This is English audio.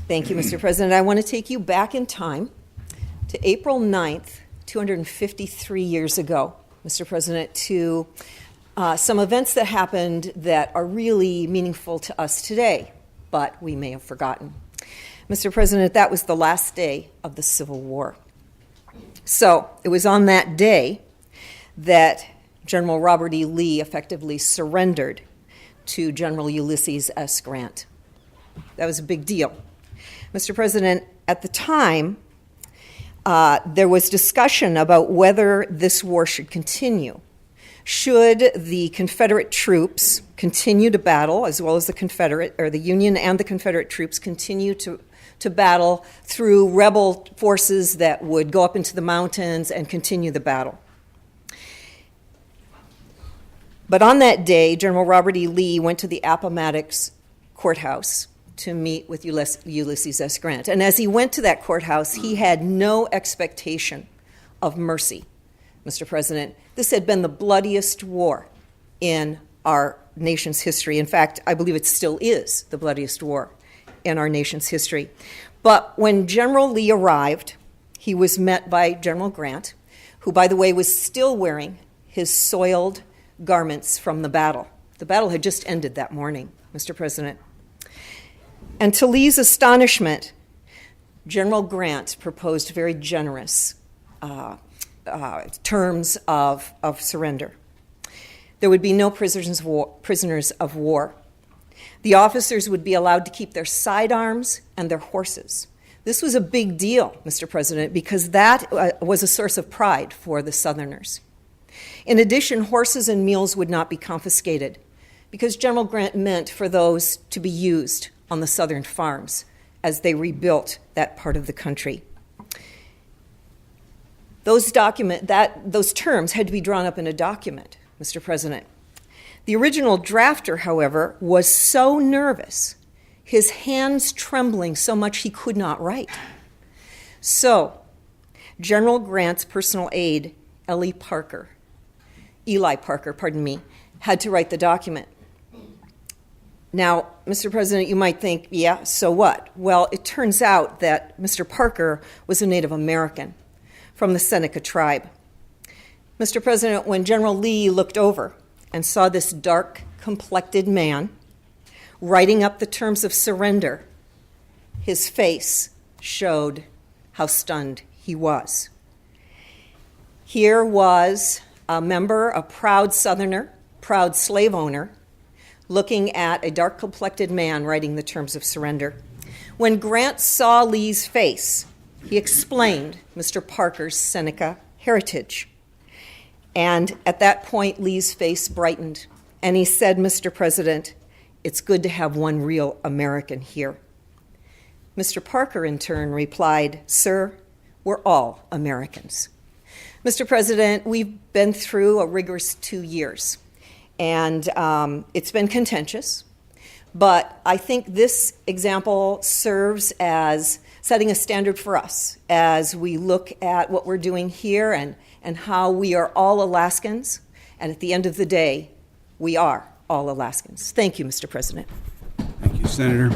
Thank you, Mr. President. I want to take you back in time to April 9th, 253 years ago, Mr. President, to some events that happened that are really meaningful to us today, but we may have forgotten. Mr. President, that was the last day of the Civil War. So it was on that day that General Robert E. Lee effectively surrendered to General Ulysses S. Grant. That was a big deal. Mr. President, at the time, there was discussion about whether this war should continue. Should the Confederate troops continue to battle, as well as the Union and the Confederate troops continue to battle through rebel forces that would go up into the mountains and continue the battle? But on that day, General Robert E. Lee went to the Appomattox courthouse to meet with Ulysses S. Grant. And as he went to that courthouse, he had no expectation of mercy, Mr. President. This had been the bloodiest war in our nation's history. In fact, I believe it still is the bloodiest war in our nation's history. But when General Lee arrived, he was met by General Grant, who, by the way, was still wearing his soiled garments from the battle. The battle had just ended that morning, Mr. President. And to Lee's astonishment, General Grant proposed very generous terms of surrender. There would be no prisoners of war. The officers would be allowed to keep their sidearms and their horses. This was a big deal, Mr. President, because that was a source of pride for the Southerners. In addition, horses and mules would not be confiscated because General Grant meant for those to be used on the Southern farms as they rebuilt that part of the country. Those terms had to be drawn up in a document, Mr. President. The original drafter, however, was so nervous, his hands trembling so much he could not write. So, General Grant's personal aide, Eli Parker, had to write the document. Now, Mr. President, you might think, yeah, so what? Well, it turns out that Mr. Parker was a Native American from the Seneca tribe. Mr. President, when General Lee looked over and saw this dark-complected man writing up the terms of surrender, his face showed how stunned he was. Here was a proud Southerner, proud slave owner, looking at a dark-complected man writing the terms of surrender. When Grant saw Lee's face, he explained Mr. Parker's Seneca heritage. And at that point, Lee's face brightened, and he said, Mr. President, it's good to have one real American here. Mr. Parker, in turn, replied, Sir, we're all Americans. Mr. President, we've been through a rigorous 2 years. And it's been contentious, but I think this example serves as setting a standard for us as we look at what we're doing here and how we are all Alaskans. And at the end of the day, we are all Alaskans. Thank you, Mr. President. Thank you, Senator.